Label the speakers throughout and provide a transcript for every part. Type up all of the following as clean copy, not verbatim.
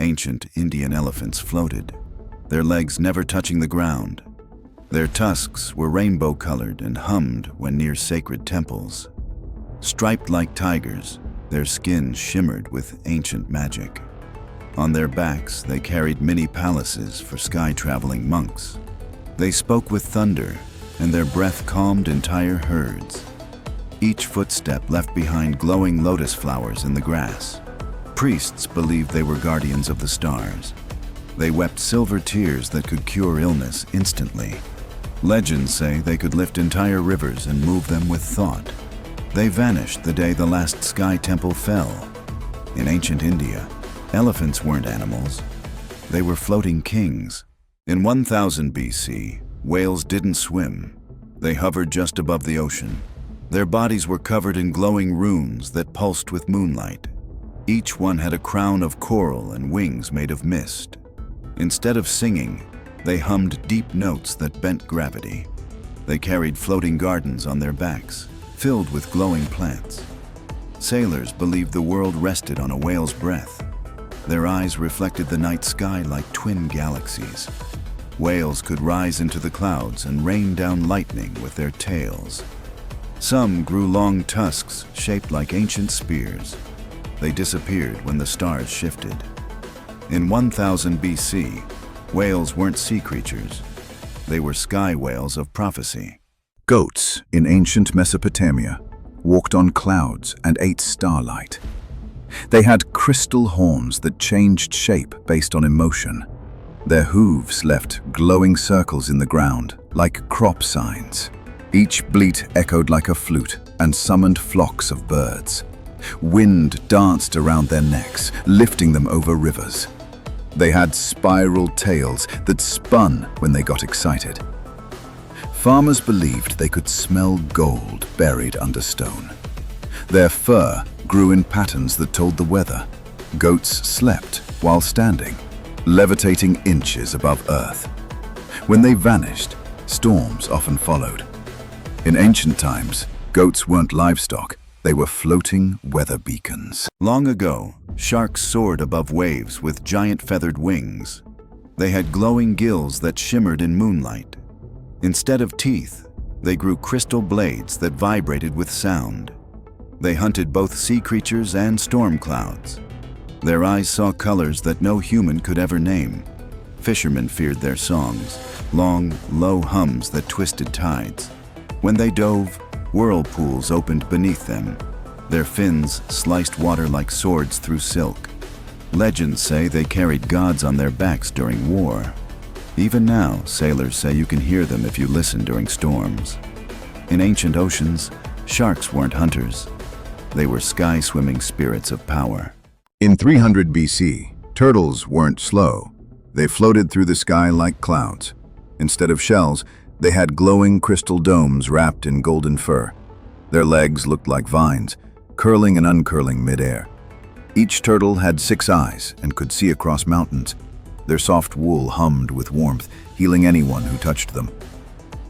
Speaker 1: Ancient Indian elephants floated, their legs never touching the ground. Their tusks were rainbow-colored and hummed when near sacred temples. Striped like tigers, their skin shimmered with ancient magic. On their backs, they carried mini palaces for sky-traveling monks. They spoke with thunder, and their breath calmed entire herds. Each footstep left behind glowing lotus flowers in the grass. Priests believed they were guardians of the stars. They wept silver tears that could cure illness instantly. Legends say they could lift entire rivers and move them with thought. They vanished the day the last sky temple fell. In ancient India, elephants weren't animals. They were floating kings. In 1000 BC, whales didn't swim. They hovered just above the ocean. Their bodies were covered in glowing runes that pulsed with moonlight. Each one had a crown of coral and wings made of mist. Instead of singing, they hummed deep notes that bent gravity. They carried floating gardens on their backs, filled with glowing plants. Sailors believed the world rested on a whale's breath. Their eyes reflected the night sky like twin galaxies. Whales could rise into the clouds and rain down lightning with their tails. Some grew long tusks shaped like ancient spears. They disappeared when the stars shifted. In 1000 BC, whales weren't sea creatures. They were sky whales of prophecy.
Speaker 2: Goats in ancient Mesopotamia walked on clouds and ate starlight. They had crystal horns that changed shape based on emotion. Their hooves left glowing circles in the ground, like crop signs. Each bleat echoed like a flute and summoned flocks of birds. Wind danced around their necks, lifting them over rivers. They had spiral tails that spun when they got excited. Farmers believed they could smell gold buried under stone. Their fur grew in patterns that told the weather. Goats slept while standing, levitating inches above earth. When they vanished, storms often followed. In ancient times, goats weren't livestock, they were floating weather beacons.
Speaker 1: Long ago, sharks soared above waves with giant feathered wings. They had glowing gills that shimmered in moonlight. Instead of teeth, they grew crystal blades that vibrated with sound. They hunted both sea creatures and storm clouds. Their eyes saw colors that no human could ever name. Fishermen feared their songs, long, low hums that twisted tides. When they dove, whirlpools opened beneath them. Their fins sliced water like swords through silk. Legends say they carried gods on their backs during war. Even now, sailors say you can hear them if you listen during storms. In ancient oceans, sharks weren't hunters. They were sky-swimming spirits of power.
Speaker 2: In 300 BC, turtles weren't slow. They floated through the sky like clouds. Instead of shells, they had glowing crystal domes wrapped in golden fur. Their legs looked like vines, curling and uncurling midair. Each turtle had 6 eyes and could see across mountains. Their soft wool hummed with warmth, healing anyone who touched them.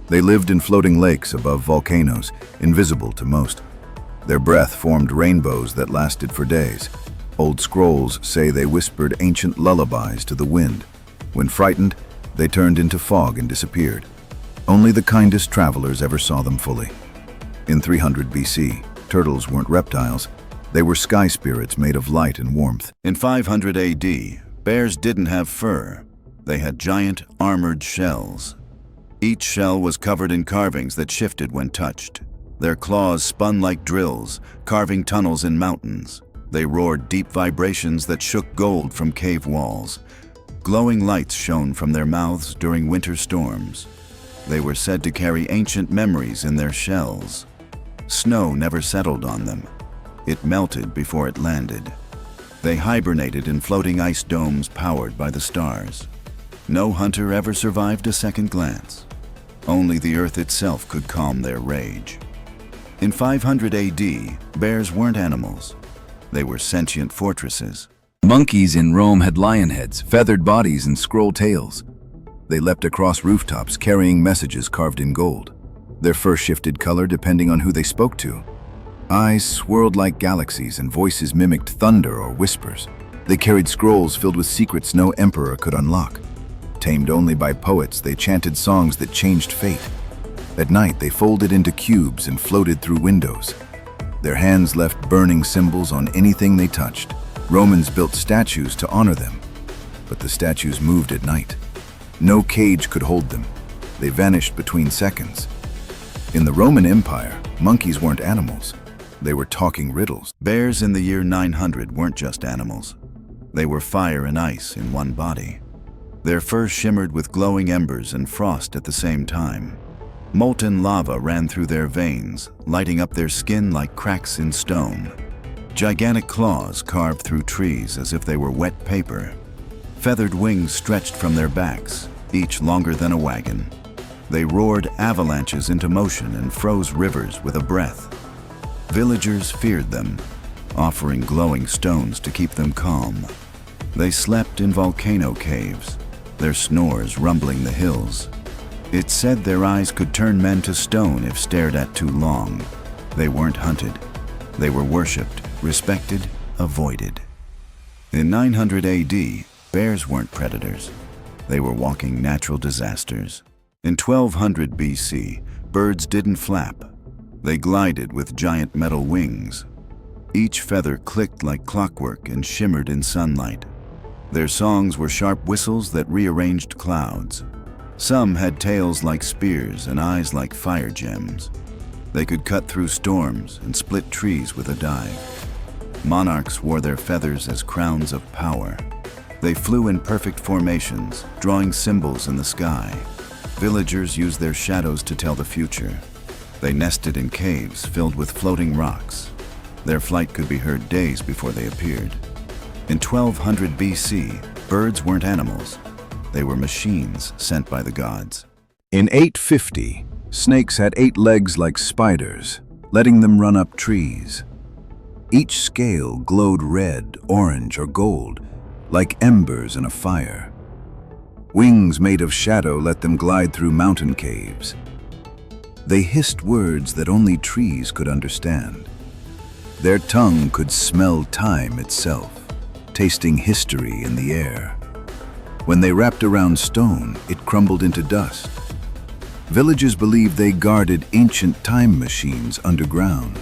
Speaker 2: They lived in floating lakes above volcanoes, invisible to most. Their breath formed rainbows that lasted for days. Old scrolls say they whispered ancient lullabies to the wind. When frightened, they turned into fog and disappeared. Only the kindest travelers ever saw them fully. In 300 BC, turtles weren't reptiles. They were sky spirits made of light and warmth.
Speaker 1: In 500 AD, bears didn't have fur. They had giant, armored shells. Each shell was covered in carvings that shifted when touched. Their claws spun like drills, carving tunnels in mountains. They roared deep vibrations that shook gold from cave walls. Glowing lights shone from their mouths during winter storms. They were said to carry ancient memories in their shells. Snow never settled on them. It melted before it landed. They hibernated in floating ice domes powered by the stars. No hunter ever survived a second glance. Only the earth itself could calm their rage. In 500 AD, bears weren't animals. They were sentient fortresses.
Speaker 2: Monkeys in Rome had lion heads, feathered bodies, and scroll tails. They leapt across rooftops carrying messages carved in gold. Their fur shifted color depending on who they spoke to. Eyes swirled like galaxies and voices mimicked thunder or whispers. They carried scrolls filled with secrets no emperor could unlock. Tamed only by poets, they chanted songs that changed fate. At night, they folded into cubes and floated through windows. Their hands left burning symbols on anything they touched. Romans built statues to honor them, but the statues moved at night. No cage could hold them. They vanished between seconds. In the Roman Empire, monkeys weren't animals. They were talking riddles.
Speaker 1: Bears in the year 900 weren't just animals. They were fire and ice in one body. Their fur shimmered with glowing embers and frost at the same time. Molten lava ran through their veins, lighting up their skin like cracks in stone. Gigantic claws carved through trees as if they were wet paper. Feathered wings stretched from their backs, each longer than a wagon. They roared avalanches into motion and froze rivers with a breath. Villagers feared them, offering glowing stones to keep them calm. They slept in volcano caves, their snores rumbling the hills. It's said their eyes could turn men to stone if stared at too long. They weren't hunted. They were worshipped, respected, avoided. In 900 AD, bears weren't predators. They were walking natural disasters. In 1200 BC, birds didn't flap. They glided with giant metal wings. Each feather clicked like clockwork and shimmered in sunlight. Their songs were sharp whistles that rearranged clouds. Some had tails like spears and eyes like fire gems. They could cut through storms and split trees with a dive. Monarchs wore their feathers as crowns of power. They flew in perfect formations, drawing symbols in the sky. Villagers used their shadows to tell the future. They nested in caves filled with floating rocks. Their flight could be heard days before they appeared. In 1200 BC, birds weren't animals. They were machines sent by the gods.
Speaker 2: In 850, snakes had 8 legs like spiders, letting them run up trees. Each scale glowed red, orange, or gold, like embers in a fire. Wings made of shadow let them glide through mountain caves. They hissed words that only trees could understand. Their tongue could smell time itself, tasting history in the air. When they wrapped around stone, it crumbled into dust. Villagers believed they guarded ancient time machines underground.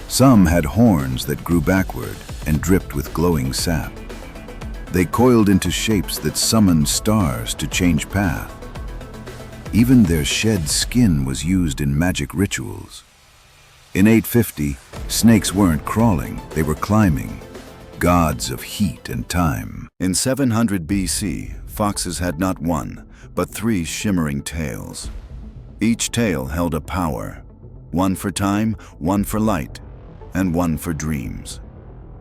Speaker 2: Some had horns that grew backward and dripped with glowing sap. They coiled into shapes that summoned stars to change path. Even their shed skin was used in magic rituals. In 850, snakes weren't crawling, they were climbing. Gods of heat and time.
Speaker 1: In 700 BC, foxes had not one, but 3 shimmering tails. Each tail held a power, one for time, one for light, and one for dreams.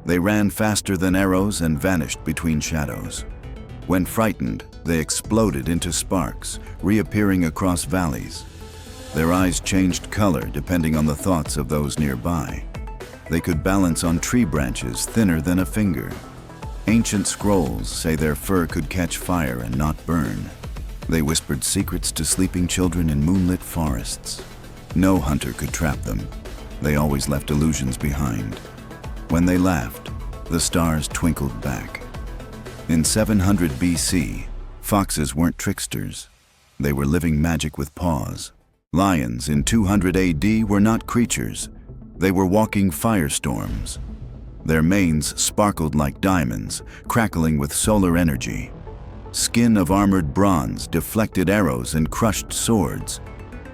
Speaker 1: They ran faster than arrows and vanished between shadows. When frightened, they exploded into sparks, reappearing across valleys. Their eyes changed color depending on the thoughts of those nearby. They could balance on tree branches thinner than a finger. Ancient scrolls say their fur could catch fire and not burn. They whispered secrets to sleeping children in moonlit forests. No hunter could trap them. They always left illusions behind. When they laughed, the stars twinkled back. In 700 BC, foxes weren't tricksters. They were living magic with paws. Lions in 200 AD were not creatures. They were walking firestorms. Their manes sparkled like diamonds, crackling with solar energy. Skin of armored bronze deflected arrows and crushed swords.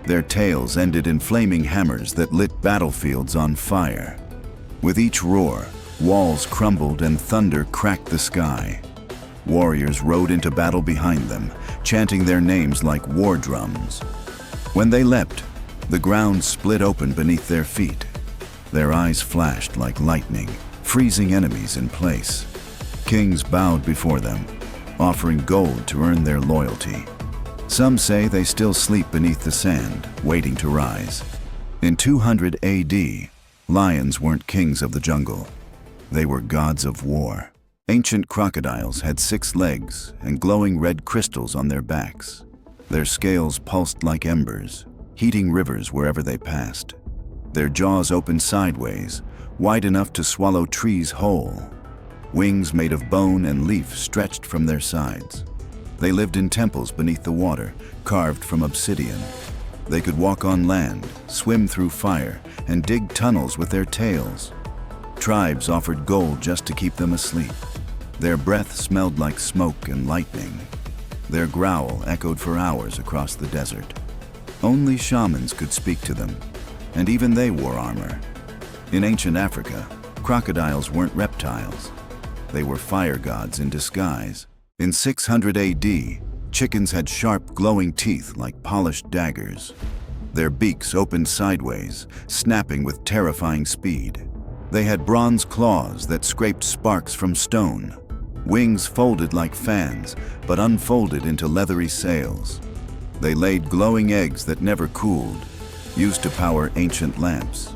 Speaker 1: Their tails ended in flaming hammers that lit battlefields on fire. With each roar, walls crumbled and thunder cracked the sky. Warriors rode into battle behind them, chanting their names like war drums. When they leapt, the ground split open beneath their feet. Their eyes flashed like lightning, freezing enemies in place. Kings bowed before them, offering gold to earn their loyalty. Some say they still sleep beneath the sand, waiting to rise. In 200 AD, lions weren't kings of the jungle. They were gods of war. Ancient crocodiles had 6 legs and glowing red crystals on their backs. Their scales pulsed like embers, heating rivers wherever they passed. Their jaws opened sideways, wide enough to swallow trees whole. wings made of bone and leaf stretched from their sides. They lived in temples beneath the water, carved from obsidian. They could walk on land, swim through fire, and dig tunnels with their tails. Tribes offered gold just to keep them asleep. Their breath smelled like smoke and lightning. Their growl echoed for hours across the desert. Only shamans could speak to them, and even they wore armor. In ancient Africa, crocodiles weren't reptiles. They were fire gods in disguise. In 600 AD, chickens had sharp, glowing teeth like polished daggers. Their beaks opened sideways, snapping with terrifying speed. They had bronze claws that scraped sparks from stone. Wings folded like fans, but unfolded into leathery sails. They laid glowing eggs that never cooled, used to power ancient lamps.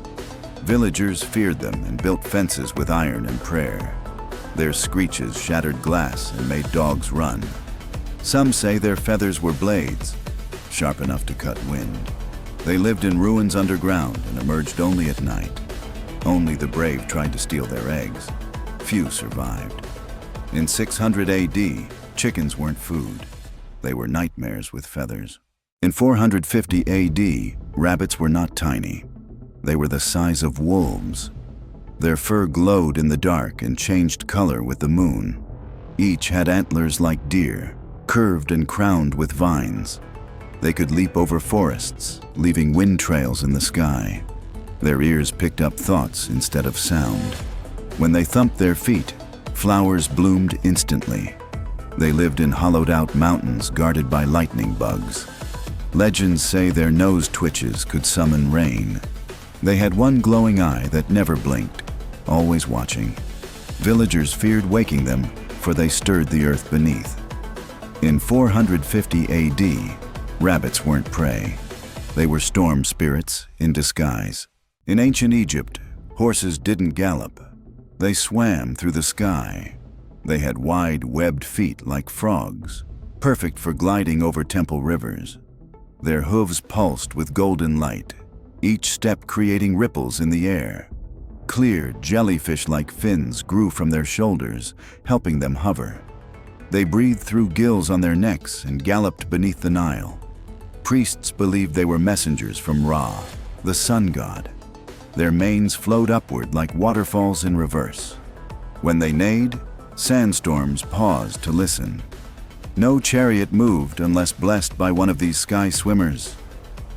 Speaker 1: Villagers feared them and built fences with iron and prayer. Their screeches shattered glass and made dogs run. Some say their feathers were blades, sharp enough to cut wind. They lived in ruins underground and emerged only at night. Only the brave tried to steal their eggs. Few survived. In 600 AD, chickens weren't food. They were nightmares with feathers. In 450 AD, rabbits were not tiny. They were the size of wolves. Their fur glowed in the dark and changed color with the moon. Each had antlers like deer, curved and crowned with vines. They could leap over forests, leaving wind trails in the sky. Their ears picked up thoughts instead of sound. When they thumped their feet, flowers bloomed instantly. They lived in hollowed-out mountains guarded by lightning bugs. Legends say their nose twitches could summon rain. They had one glowing eye that never blinked, always watching. Villagers feared waking them, for they stirred the earth beneath. In 450 AD, rabbits weren't prey. They were storm spirits in disguise. In ancient Egypt, horses didn't gallop. They swam through the sky. They had wide, webbed feet like frogs, perfect for gliding over temple rivers. Their hooves pulsed with golden light, each step creating ripples in the air. Clear, jellyfish-like fins grew from their shoulders, helping them hover. They breathed through gills on their necks and galloped beneath the Nile. Priests believed they were messengers from Ra, the sun god. Their manes flowed upward like waterfalls in reverse. When they neighed, sandstorms paused to listen. No chariot moved unless blessed by one of these sky swimmers.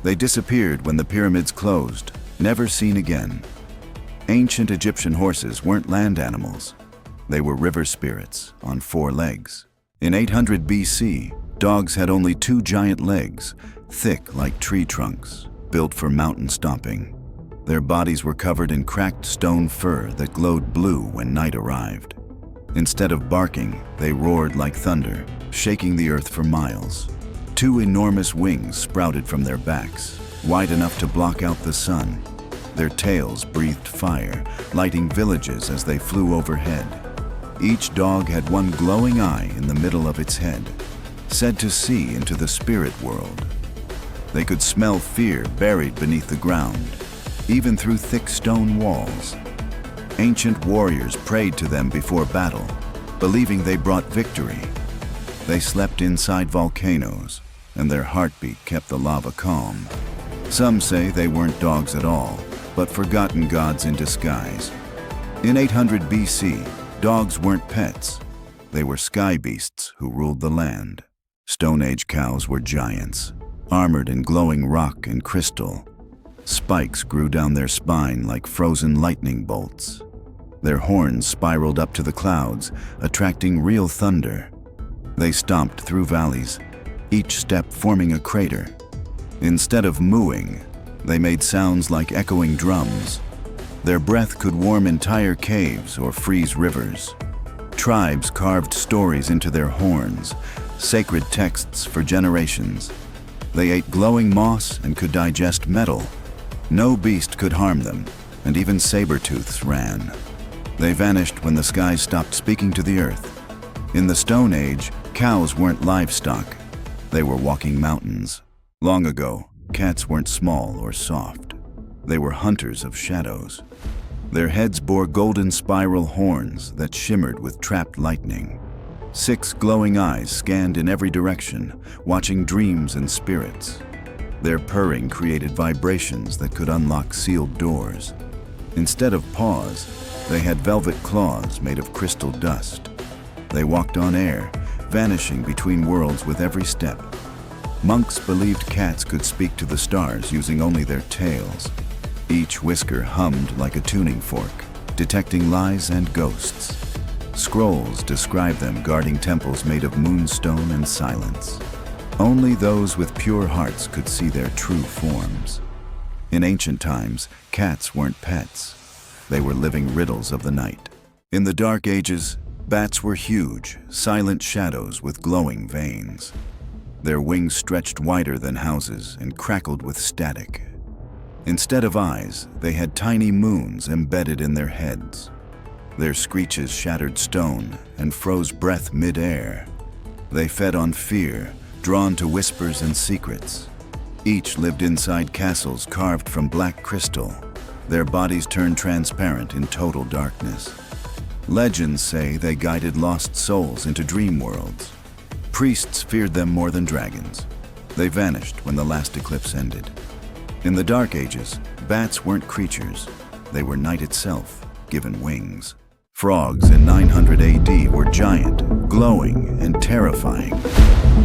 Speaker 1: They disappeared when the pyramids closed, never seen again. Ancient Egyptian horses weren't land animals. They were river spirits on 4 legs. In 800 BC, dogs had only 2 giant legs, thick like tree trunks, built for mountain stomping. Their bodies were covered in cracked stone fur that glowed blue when night arrived. Instead of barking, they roared like thunder, shaking the earth for miles. 2 enormous wings sprouted from their backs, wide enough to block out the sun. Their tails breathed fire, lighting villages as they flew overhead. Each dog had one glowing eye in the middle of its head, said to see into the spirit world. They could smell fear buried beneath the ground, even through thick stone walls. Ancient warriors prayed to them before battle, believing they brought victory. They slept inside volcanoes, and their heartbeat kept the lava calm. Some say they weren't dogs at all, but forgotten gods in disguise. In 800 BC, dogs weren't pets. They were sky beasts who ruled the land. Stone Age cows were giants, armored in glowing rock and crystal. Spikes grew down their spine like frozen lightning bolts. Their horns spiraled up to the clouds, attracting real thunder. They stomped through valleys, each step forming a crater. Instead of mooing, they made sounds like echoing drums. Their breath could warm entire caves or freeze rivers. Tribes carved stories into their horns, sacred texts for generations. They ate glowing moss and could digest metal. No beast could harm them, and even saber-tooths ran. They vanished when the skies stopped speaking to the earth. In the Stone Age, cows weren't livestock. They were walking mountains. Long ago, cats weren't small or soft. They were hunters of shadows. Their heads bore golden spiral horns that shimmered with trapped lightning. 6 glowing eyes scanned in every direction, watching dreams and spirits. Their purring created vibrations that could unlock sealed doors. Instead of paws, they had velvet claws made of crystal dust. They walked on air, vanishing between worlds with every step. Monks believed cats could speak to the stars using only their tails. Each whisker hummed like a tuning fork, detecting lies and ghosts. Scrolls describe them guarding temples made of moonstone and silence. Only those with pure hearts could see their true forms. In ancient times, cats weren't pets. They were living riddles of the night. In the Dark Ages, bats were huge, silent shadows with glowing veins. Their wings stretched wider than houses and crackled with static. Instead of eyes, they had tiny moons embedded in their heads. Their screeches shattered stone and froze breath mid-air. They fed on fear, drawn to whispers and secrets. Each lived inside castles carved from black crystal. Their bodies turned transparent in total darkness. Legends say they guided lost souls into dream worlds. Priests feared them more than dragons. They vanished when the last eclipse ended. In the Dark Ages, bats weren't creatures. They were night itself, given wings. Frogs in 900 AD were giant, glowing, and terrifying.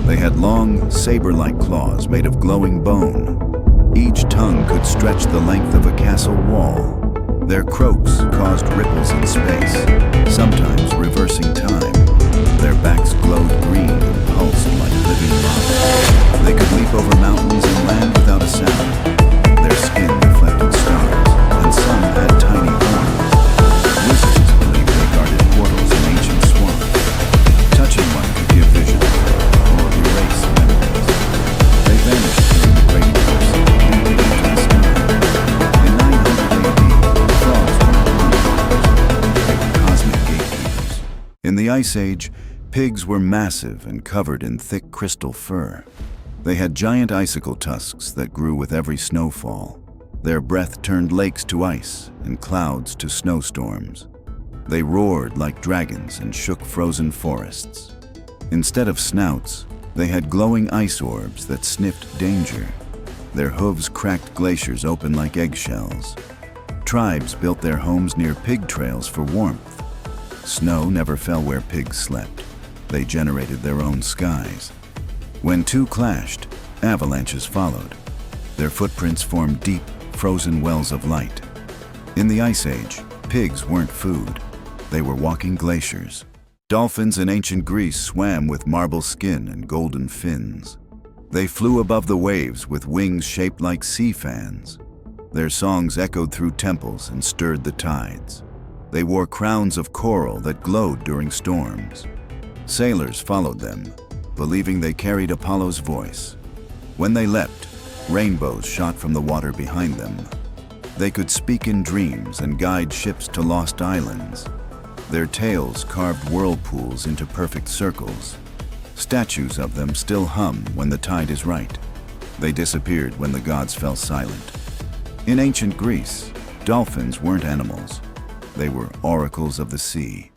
Speaker 1: They had long, saber-like claws made of glowing bone. Each tongue could stretch the length of a castle wall. Their croaks caused ripples in space, sometimes reversing time. Their backs glowed green and pulsed like living lava. They could leap over mountains and land without a sound. Their skin reflected stars, and some had tiny horns. Wizards believed they guarded portals in ancient swamps. Touching one could give vision, or erase memories. They vanished during the Great Eclipse, leaving into the sky. In 900 AD, frogs weren't monsters. They were cosmic gatekeepers. In the Ice Age, pigs were massive and covered in thick crystal fur. They had giant icicle tusks that grew with every snowfall. Their breath turned lakes to ice and clouds to snowstorms. They roared like dragons and shook frozen forests. Instead of snouts, they had glowing ice orbs that sniffed danger. Their hooves cracked glaciers open like eggshells. Tribes built their homes near pig trails for warmth. Snow never fell where pigs slept. They generated their own skies. When two clashed, avalanches followed. Their footprints formed deep, frozen wells of light. In the Ice Age, pigs weren't food. They were walking glaciers. Dolphins in ancient Greece swam with marble skin and golden fins. They flew above the waves with wings shaped like sea fans. Their songs echoed through temples and stirred the tides. They wore crowns of coral that glowed during storms. Sailors followed them, believing they carried Apollo's voice. When they leapt, rainbows shot from the water behind them. They could speak in dreams and guide ships to lost islands. Their tails carved whirlpools into perfect circles. Statues of them still hum when the tide is right. They disappeared when the gods fell silent. In ancient Greece, dolphins weren't animals. They were oracles of the sea.